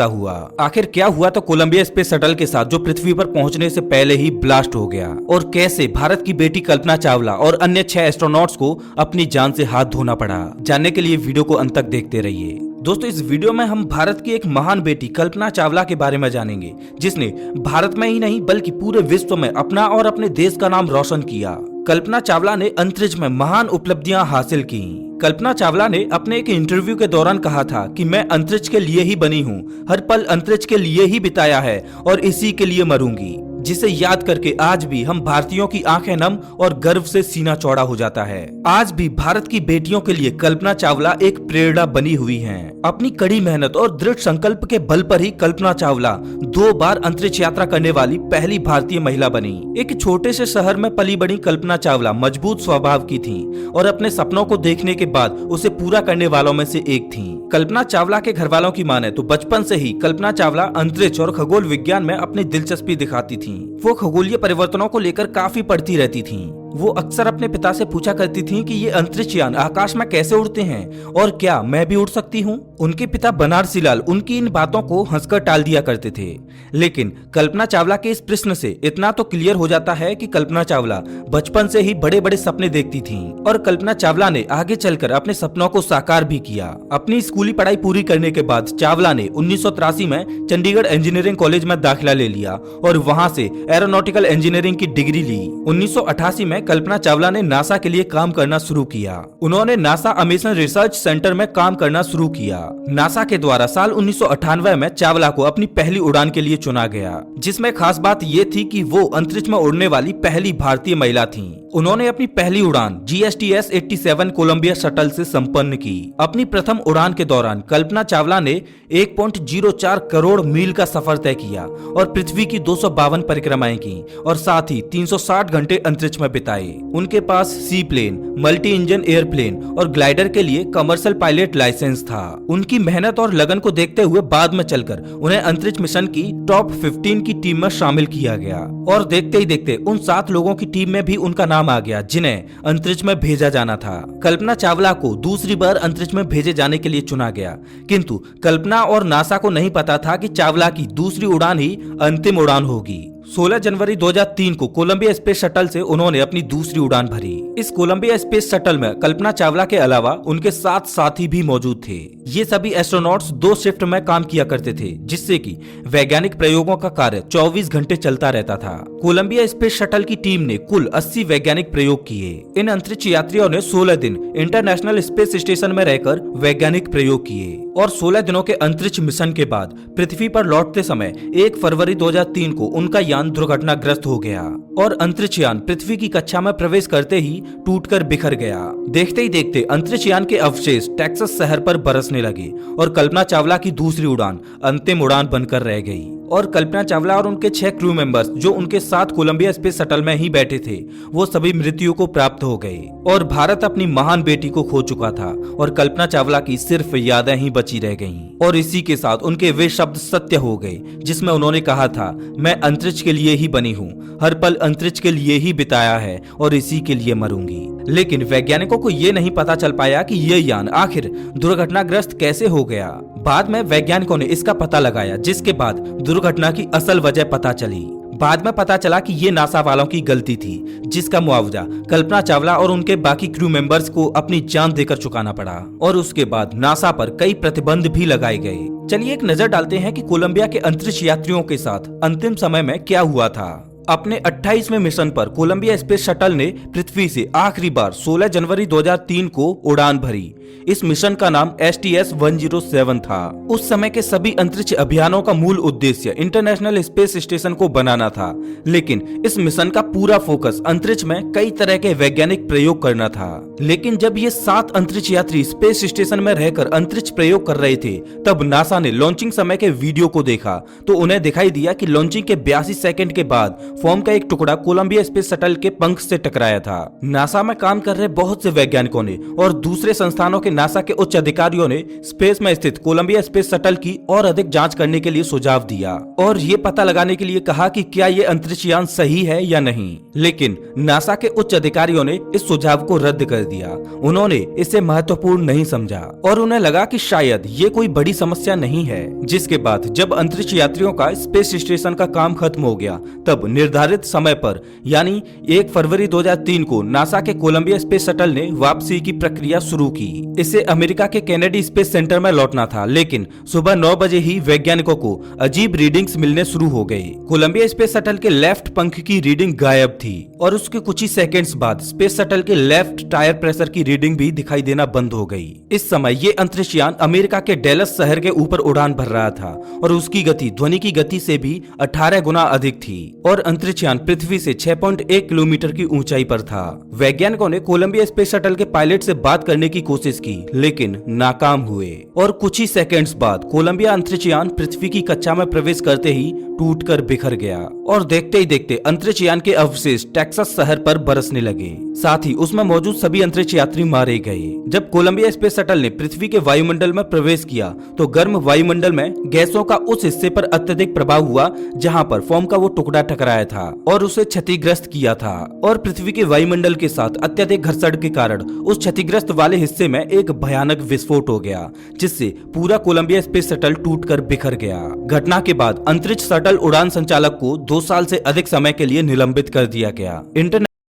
हुआ। आखिर क्या हुआ तो कोलंबिया स्पेस शटल के साथ जो पृथ्वी पर पहुंचने से पहले ही ब्लास्ट हो गया, और कैसे भारत की बेटी कल्पना चावला और अन्य 6 एस्ट्रोनॉट्स को अपनी जान से हाथ धोना पड़ा। जानने के लिए वीडियो को अंत तक देखते रहिए। दोस्तों, इस वीडियो में हम भारत की एक महान बेटी कल्पना चावला के बारे में जानेंगे, जिसने भारत में ही नहीं बल्कि पूरे विश्व में अपना और अपने देश का नाम रोशन किया। कल्पना चावला ने अंतरिक्ष में महान उपलब्धियां हासिल की। कल्पना चावला ने अपने एक इंटरव्यू के दौरान कहा था कि मैं अंतरिक्ष के लिए ही बनी हूँ, हर पल अंतरिक्ष के लिए ही बिताया है और इसी के लिए मरूंगी, जिसे याद करके आज भी हम भारतीयों की आंखें नम और गर्व से सीना चौड़ा हो जाता है। आज भी भारत की बेटियों के लिए कल्पना चावला एक प्रेरणा बनी हुई हैं। अपनी कड़ी मेहनत और दृढ़ संकल्प के बल पर ही कल्पना चावला 2 बार अंतरिक्ष यात्रा करने वाली पहली भारतीय महिला बनी। एक छोटे से शहर में पली बड़ी कल्पना चावला मजबूत स्वभाव की थी और अपने सपनों को देखने के बाद उसे पूरा करने वालों में से एक थी। कल्पना चावला के घर वालों की माने तो बचपन से ही कल्पना चावला अंतरिक्ष और खगोल विज्ञान में अपनी दिलचस्पी दिखाती थी। वो खगोलीय परिवर्तनों को लेकर काफी पढ़ती रहती थीं। वो अक्सर अपने पिता से पूछा करती थीं कि ये अंतरिक्ष यान आकाश में कैसे उड़ते हैं और क्या मैं भी उड़ सकती हूँ। उनके पिता बनारसी लाल उनकी इन बातों को हंसकर टाल दिया करते थे, लेकिन कल्पना चावला के इस प्रश्न से इतना तो क्लियर हो जाता है कि कल्पना चावला बचपन से ही बड़े बड़े सपने देखती थीं और कल्पना चावला ने आगे चलकर अपने सपनों को साकार भी किया। अपनी स्कूली पढ़ाई पूरी करने के बाद चावला ने 1983 में चंडीगढ़ इंजीनियरिंग कॉलेज में दाखिला ले लिया और वहां से एरोनॉटिकल इंजीनियरिंग की डिग्री ली। 1988 में कल्पना चावला ने नासा के लिए काम करना शुरू किया। उन्होंने नासा अमेरिकन रिसर्च सेंटर में काम करना शुरू किया। नासा के द्वारा साल 1998 में चावला को अपनी पहली उड़ान के लिए चुना गया, जिसमें खास बात ये थी कि वो अंतरिक्ष में उड़ने वाली पहली भारतीय महिला थीं। उन्होंने अपनी पहली उड़ान GSTS-87 कोलंबिया शटल से संपन्न की। अपनी प्रथम उड़ान के दौरान कल्पना चावला ने 1.04 करोड़ मील का सफर तय किया और पृथ्वी की 252 परिक्रमाएं की और साथ ही 360 घंटे अंतरिक्ष में बिताए। उनके पास सी प्लेन, मल्टी इंजन एयरप्लेन और ग्लाइडर के लिए कमर्शियल पायलट लाइसेंस था। उनकी मेहनत और लगन को देखते हुए बाद में चलकर उन्हें अंतरिक्ष मिशन की टॉप 15 की टीम में शामिल किया गया और देखते ही देखते उन 7 लोगों की टीम में भी उनका नाम आ गया जिन्हें अंतरिक्ष में भेजा जाना था। कल्पना चावला को दूसरी बार अंतरिक्ष में भेजे जाने के लिए चुना गया, किंतु कल्पना और नासा को नहीं पता था कि चावला की दूसरी उड़ान ही अंतिम उड़ान होगी। 16 जनवरी 2003 को कोलंबिया स्पेस शटल से उन्होंने अपनी दूसरी उड़ान भरी। इस कोलंबिया स्पेस शटल में कल्पना चावला के अलावा उनके 7 साथी भी मौजूद थे। ये सभी एस्ट्रोनॉट्स 2 शिफ्ट में काम किया करते थे, जिससे कि वैज्ञानिक प्रयोगों का कार्य 24 घंटे चलता रहता था। कोलंबिया स्पेस शटल की टीम ने कुल 80 वैज्ञानिक प्रयोग किए। इन अंतरिक्ष यात्रियों ने 16 दिन इंटरनेशनल स्पेस स्टेशन में रहकर वैज्ञानिक प्रयोग किए और 16 दिनों के अंतरिक्ष मिशन के बाद पृथ्वी पर लौटते समय 1 फरवरी 2003 को उनका यान दुर्घटनाग्रस्त हो गया और अंतरिक्ष यान पृथ्वी की कक्षा में प्रवेश करते ही टूटकर बिखर गया। देखते ही देखते अंतरिक्ष यान के अवशेष टेक्सास शहर पर बरसने लगे और कल्पना चावला की दूसरी उड़ान अंतिम उड़ान बनकर रह गई। और कल्पना चावला और उनके 6 क्रू मेंबर्स जो उनके साथ कोलंबिया स्पेस शटल में ही बैठे थे, वो सभी मृत्यु को प्राप्त हो गए और भारत अपनी महान बेटी को खो चुका था और कल्पना चावला की सिर्फ यादें ही बची रह गईं। और इसी के साथ उनके वे शब्द सत्य हो गए जिसमें उन्होंने कहा था, मैं अंतरिक्ष के लिए ही बनी हूँ, हर पल अंतरिक्ष के लिए ही बिताया है और इसी के लिए मरूंगी। लेकिन वैज्ञानिकों को ये नहीं पता चल पाया कि ये यान आखिर दुर्घटनाग्रस्त कैसे हो गया। बाद में वैज्ञानिकों ने इसका पता लगाया, जिसके बाद दुर्घटना की असल वजह पता चली। बाद में पता चला कि ये नासा वालों की गलती थी, जिसका मुआवजा कल्पना चावला और उनके बाकी क्रू मेंबर्स को अपनी जान देकर चुकाना पड़ा और उसके बाद नासा पर कई प्रतिबंध भी लगाए गए। चलिए एक नजर डालते हैं कि कोलंबिया के अंतरिक्ष यात्रियों के साथ अंतिम समय में क्या हुआ था। अपने 28वें मिशन पर कोलंबिया स्पेस शटल ने पृथ्वी से आखिरी बार 16 जनवरी 2003 को उड़ान भरी। इस मिशन का नाम STS-107 था। उस समय के सभी अंतरिक्ष अभियानों का मूल उद्देश्य इंटरनेशनल स्पेस स्टेशन को बनाना था, लेकिन इस मिशन का पूरा फोकस अंतरिक्ष में कई तरह के वैज्ञानिक प्रयोग करना था। लेकिन जब ये 7 अंतरिक्ष यात्री स्पेस स्टेशन में रहकर अंतरिक्ष प्रयोग कर रहे थे, तब नासा ने लॉन्चिंग समय के वीडियो को देखा तो उन्हें दिखाई दिया कि लॉन्चिंग के 82 सेकंड के बाद फोम का एक टुकड़ा कोलंबिया स्पेस शटल के पंख से टकराया था। नासा में काम कर रहे बहुत से वैज्ञानिकों ने और दूसरे संस्थानों के नासा के उच्च अधिकारियों ने स्पेस में स्थित कोलंबिया स्पेस शटल की और अधिक जांच करने के लिए सुझाव दिया और ये पता लगाने के लिए कहा कि क्या ये अंतरिक्ष यान सही है या नहीं। लेकिन नासा के उच्च अधिकारियों ने इस सुझाव को रद्द कर दिया। उन्होंने इसे महत्वपूर्ण नहीं समझा और उन्हें लगा कि शायद ये कोई बड़ी समस्या नहीं है। जिसके बाद जब अंतरिक्ष यात्रियों का स्पेस स्टेशन का काम खत्म हो गया, तब निर्धारित समय पर यानी 1 फरवरी 2003 को नासा के कोलंबिया स्पेस शटल ने वापसी की प्रक्रिया शुरू की। इसे अमेरिका के केनेडी स्पेस सेंटर में लौटना था, लेकिन सुबह 9 बजे ही वैज्ञानिकों को अजीब रीडिंग्स मिलने शुरू हो गई। कोलंबिया स्पेस शटल के लेफ्ट पंख की रीडिंग गायब थी और उसके कुछ ही सेकंड्स बाद स्पेस शटल के लेफ्ट टायर प्रेशर की रीडिंग भी दिखाई देना बंद हो गई। इस समय ये अंतरिक्ष यान अमेरिका के डेलस शहर के ऊपर उड़ान भर रहा था और उसकी गति ध्वनि की गति से भी 18 गुना अधिक थी और अंतरिक्ष यान पृथ्वी से 6.1 किलोमीटर की ऊंचाई पर था। वैज्ञानिकों ने कोलंबिया स्पेस शटल के पायलट से बात करने की कोशिश की, लेकिन नाकाम हुए और कुछ ही सेकंड्स बाद कोलंबिया अंतरिक्ष यान पृथ्वी की कक्षा में प्रवेश करते ही टूटकर बिखर गया और देखते ही देखते अंतरिक्ष यान के अवशेष टेक्सास शहर पर बरसने लगे। साथ ही उसमें मौजूद सभी अंतरिक्ष यात्री मारे गए। जब कोलंबिया स्पेस शटल ने पृथ्वी के वायुमंडल में प्रवेश किया तो गर्म वायुमंडल में गैसों का उस हिस्से पर अत्यधिक प्रभाव हुआ जहां पर फोम का वो टुकड़ा टकराया था और उसे क्षतिग्रस्त किया था और पृथ्वी के वायुमंडल के साथ अत्यधिक घर्षण के कारण उस क्षतिग्रस्त वाले हिस्से में एक भयानक विस्फोट हो गया, जिससे पूरा कोलंबिया स्पेस शटल टूटकर बिखर गया। घटना के बाद अंतरिक्ष शटल उड़ान संचालक को 2 साल से अधिक समय के लिए निलंबित कर दिया गया।